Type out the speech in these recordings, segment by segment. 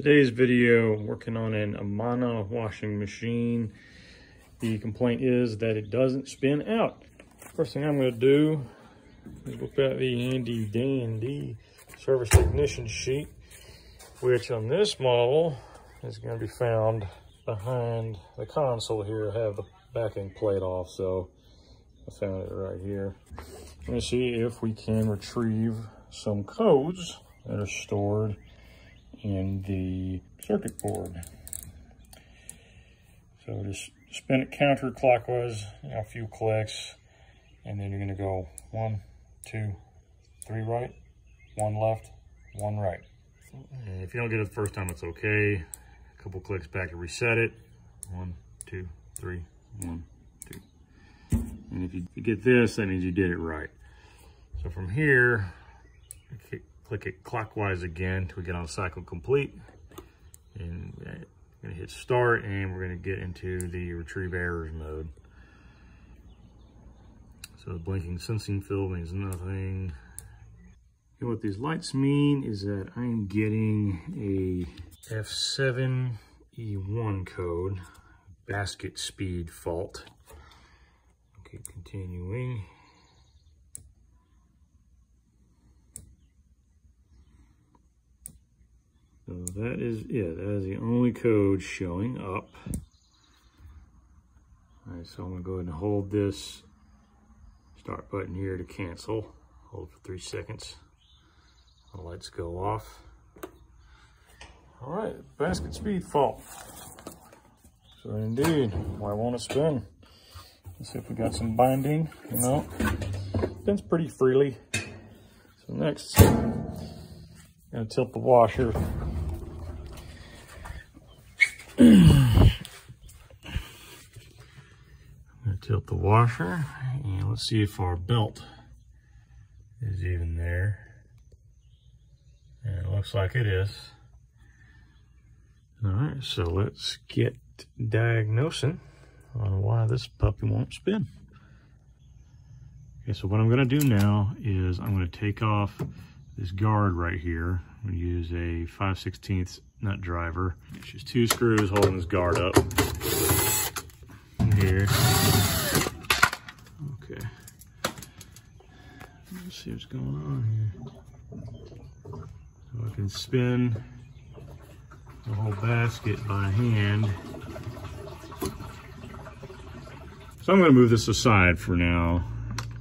Today's video, working on an Amana washing machine. The complaint is that it doesn't spin out. First thing I'm going to do is look at the handy dandy service technician sheet, which on this model is going to be found behind the console here. I have the backing plate off, so I found it right here. I'm going to see if we can retrieve some codes that are stored in the circuit board. So just spin it counterclockwise, a few clicks, and then you're going to go 1, 2, 3 right, 1 left, 1 right. And if you don't get it the first time, it's okay. A couple clicks back to reset it. 1, 2, 3, 1, 2. And if you get this, that means you did it right. So from here, click it clockwise again until we get on cycle complete. And we're gonna hit start, and we're gonna get into the retrieve errors mode. So the blinking sensing field means nothing. And what these lights mean is that I'm getting a F7E1 code, basket speed fault. Okay, continuing. So that is it. That is the only code showing up. All right, so I'm gonna go ahead and hold this start button here to cancel. Hold for 3 seconds. The lights go off. All right, basket speed fault. So indeed, why won't it spin? Let's see if we got some binding. No, spins pretty freely. So next, I'm gonna tilt the washer. I'm gonna tilt the washer, and let's see if our belt is even there. And it looks like it is. All right, so let's get diagnosing on why this puppy won't spin. Okay, so what I'm gonna do now is I'm gonna take off this guard right here. I'm gonna use a 5/16 nut driver. It's just 2 screws holding this guard up here. Okay, let's see what's going on here. So I can spin the whole basket by hand. So I'm going to move this aside for now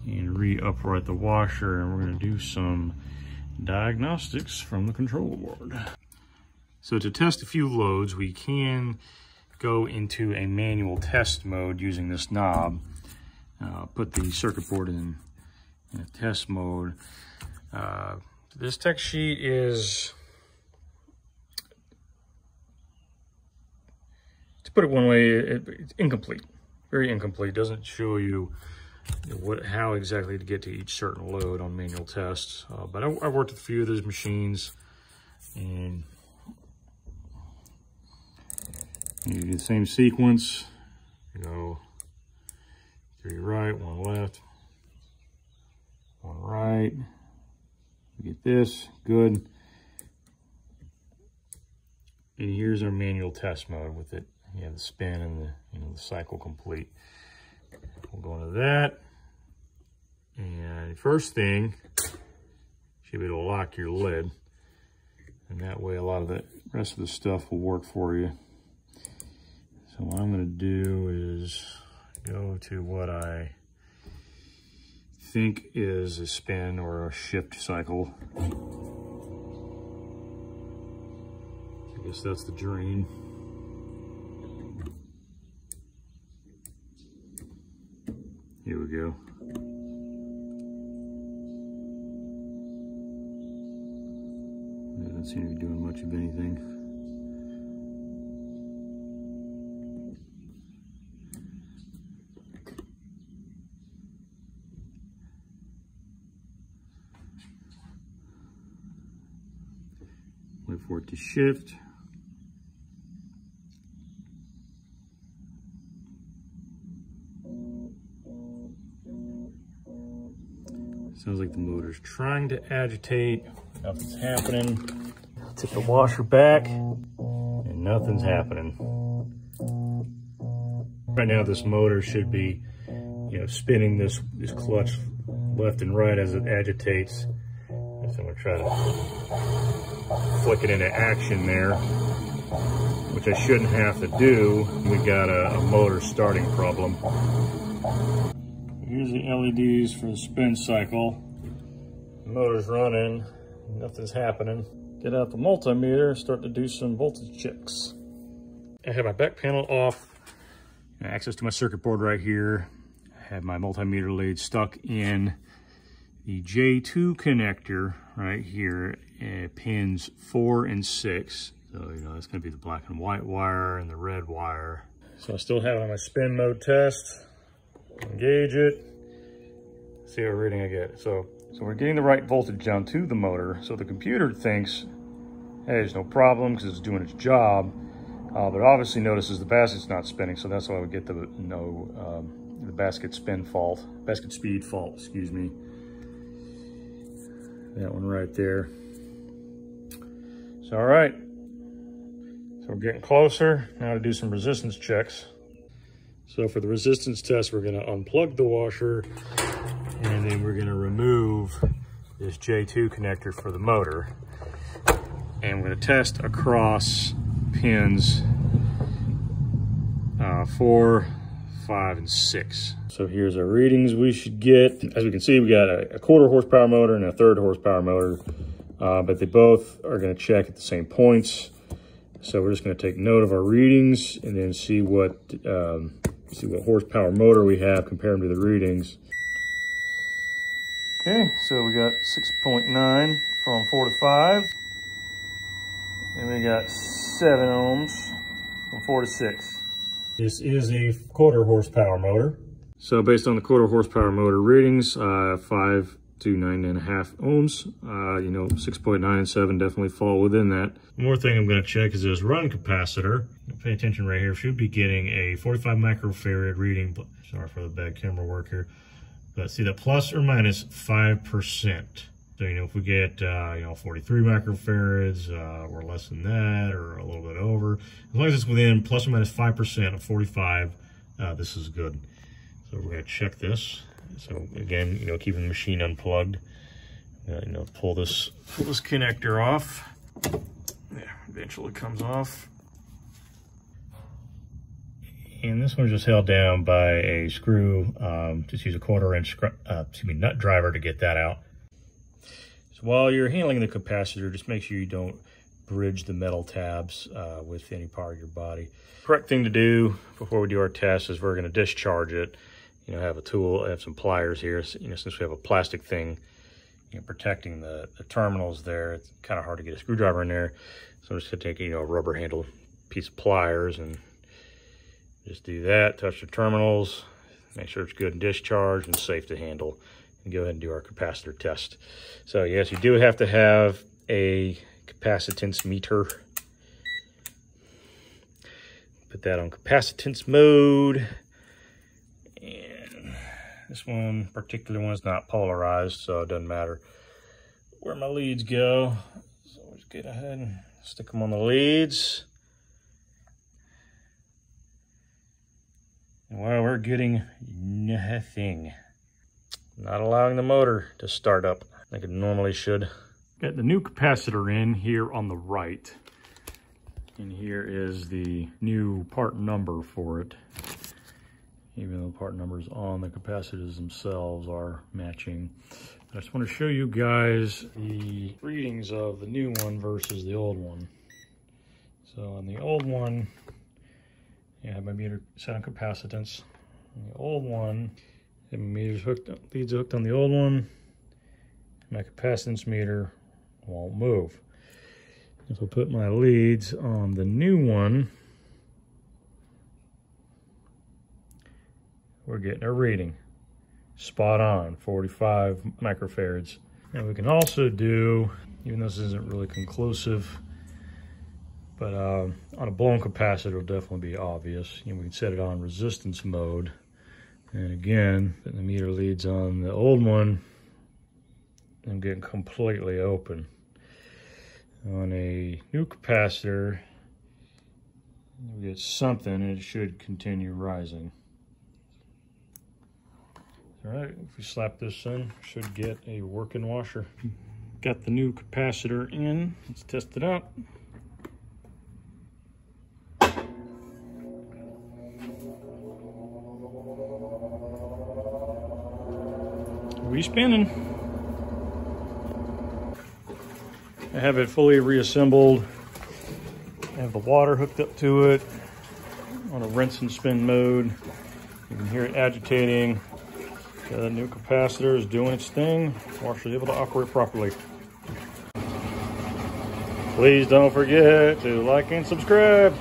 and re-upright the washer, and we're going to do some diagnostics from the control board. So to test a few loads, we can go into a manual test mode using this knob. Put the circuit board in a test mode. This tech sheet is, to put it one way, it's incomplete. Very incomplete. Doesn't show you how exactly to get to each certain load on manual tests. But I worked with a few of those machines, and you do the same sequence. You go 3 right, 1 left, 1 right. You get this, good. And here's our manual test mode with it. You have the spin and the cycle complete. We'll go into that. And first thing, should be able to lock your lid. And that way a lot of the rest of the stuff will work for you. So what I'm gonna do is go to what I think is a spin or a shift cycle. I guess that's the drain. Here we go. It doesn't seem to be doing much of anything. Wait for it to shift. Sounds like the motor's trying to agitate. Nothing's happening. Took the washer back and nothing's happening. Right now this motor should be, spinning this clutch left and right as it agitates. So I'm gonna try to flick it into action there, which I shouldn't have to do. We got a motor starting problem. Here's the LEDs for the spin cycle. The motor's running, nothing's happening. Get out the multimeter and start to do some voltage checks. I have my back panel off, access to my circuit board right here. I have my multimeter lead stuck in the J2 connector right here, pins 4 and 6. So, that's gonna be the black and white wire and the red wire. So I still have it on my spin mode test. Engage it, see what reading I get. So we're getting the right voltage down to the motor. So the computer thinks, hey, there's no problem because it's doing its job. But obviously notices the basket's not spinning. So that's why we get the basket speed fault, excuse me. That one right there. So, all right. So we're getting closer. Now to do some resistance checks. So for the resistance test, we're gonna unplug the washer and then we're gonna remove this J2 connector for the motor. And we're gonna test across pins 4, 5, and 6. So here's our readings we should get. As we can see, we got a 1/4 horsepower motor and a 1/3 horsepower motor, but they both are gonna check at the same points. So we're just gonna take note of our readings and then see what horsepower motor we have, compare them to the readings. Okay, so we got 6.9 from 4 to 5. And we got 7 ohms from 4 to 6. This is a 1/4 horsepower motor. So based on the 1/4 horsepower motor readings, 5 to 9.5 ohms, 6.9 and 7 definitely fall within that. One more thing I'm gonna check is this run capacitor. Pay attention right here, should be getting a 45 microfarad reading. Sorry for the bad camera work here. But see that plus or minus 5%. So, if we get, 43 microfarads, or less than that, or a little bit over, as long as it's within plus or minus 5% of 45, this is good. So we're gonna check this. So again, keeping the machine unplugged, pull this connector off. Yeah, eventually comes off. And this one's just held down by a screw. Just use a 1/4 inch nut driver to get that out. So while you're handling the capacitor, just make sure you don't bridge the metal tabs with any part of your body. Correct thing to do before we do our test is we're going to discharge it. Have a tool, have some pliers here. Since we have a plastic thing, protecting the terminals there, it's kind of hard to get a screwdriver in there. So I'm just gonna take, a rubber handle piece of pliers and just do that, touch the terminals, make sure it's good and discharged and safe to handle, and go ahead and do our capacitor test. So yes, you do have to have a capacitance meter. Put that on capacitance mode. And this particular one is not polarized, so it doesn't matter where my leads go. So we'll just get ahead and stick them on the leads. And wow, we're getting nothing. Not allowing the motor to start up like it normally should. Got the new capacitor in here on the right. And here is the new part number for it. Even though part numbers on the capacitors themselves are matching. I just want to show you guys the readings of the new one versus the old one. So on the old one, I have my meter set on capacitance. On the old one, I have my meters leads hooked on the old one. My capacitance meter won't move. If I put my leads on the new one, we're getting a reading. Spot on, 45 microfarads. And we can also do, even though this isn't really conclusive, but on a blown capacitor, it'll definitely be obvious. We can set it on resistance mode. And again, putting the meter leads on the old one, I'm getting completely open. On a new capacitor, you get something and it should continue rising. All right, if we slap this in, should get a working washer. Got the new capacitor in, let's test it out. We spinning. I have it fully reassembled. I have the water hooked up to it on a rinse and spin mode. You can hear it agitating. The new capacitor is doing its thing. Washer is able to operate properly. Please don't forget to like and subscribe.